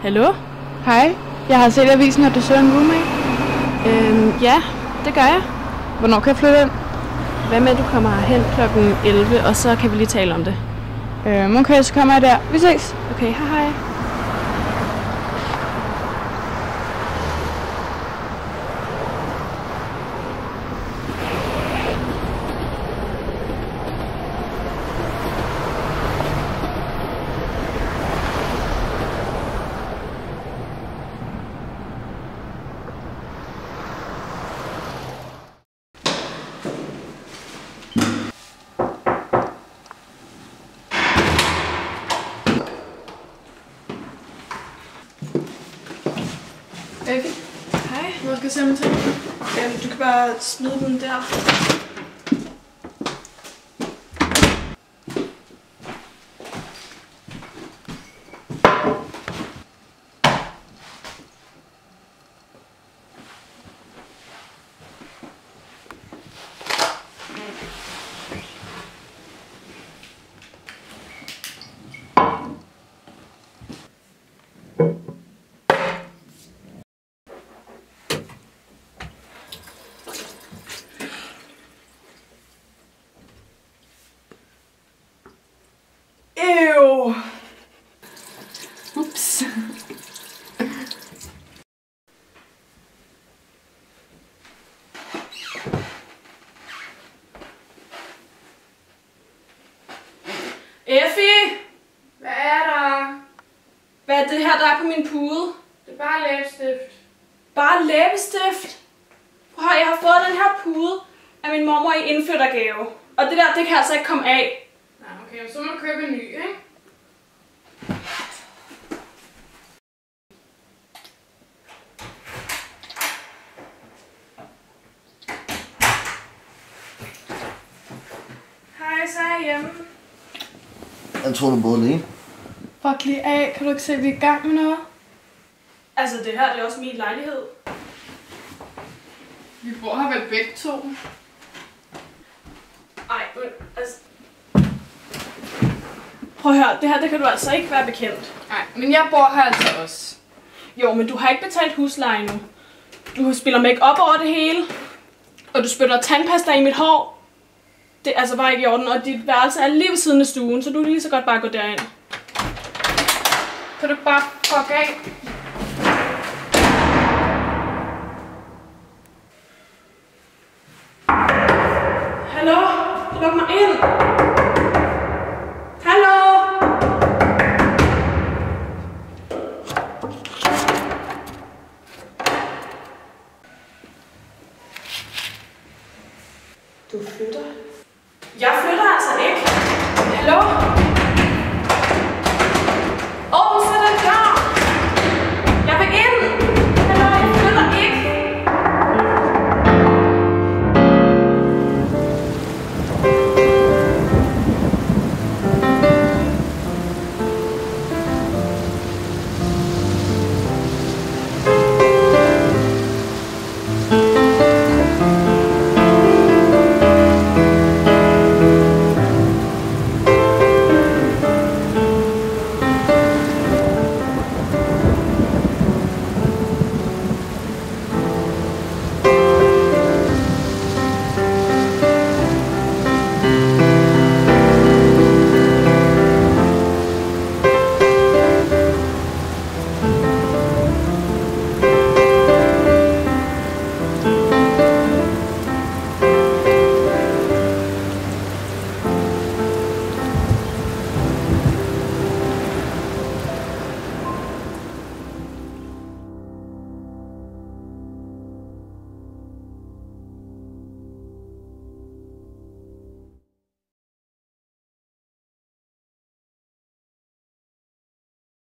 Hallo? Hej, jeg har set avisen, at du søger en roommate. Ja, det gør jeg. Hvornår kan jeg flytte ind? Hvad med, at du kommer hen klokken 11, og så kan vi lige tale om det. Okay, så kommer jeg der. Vi ses. Okay, hej. Effie, Hej. hvor skal jeg sende til? Du kan bare smide den der. Ew. Ups. Effie! Hvad er der? Hvad er det her, der er på min pude? Det er bare læbestift. Bare læbestift? Prøv at høre, jeg har fået den her pude af min mormor i indflyttergave. Og det der, det kan altså ikke komme af. Nej, okay, så må du købe en ny, ikke? Hej, så er jeg hjemme. Jeg tror, du boede alene. Fuck lige af. Kan du ikke se, at vi er i gang med noget? Altså, det her det er også min lejlighed. Vi bor her vel begge to. Ej, men altså... Prøv at høre, det her det kan du altså ikke være bekendt. Nej, men jeg bor her altså også. Jo, men du har ikke betalt husleje nu. Du spiller make-up over det hele. Og du spytter tandpasta i mit hår. Det er altså bare ikke i orden, og dit værelse er lige ved siden af stuen, så du kan lige så godt bare gå derind. Kan du ikke bare fuck af? Hallo? Luk mig ind!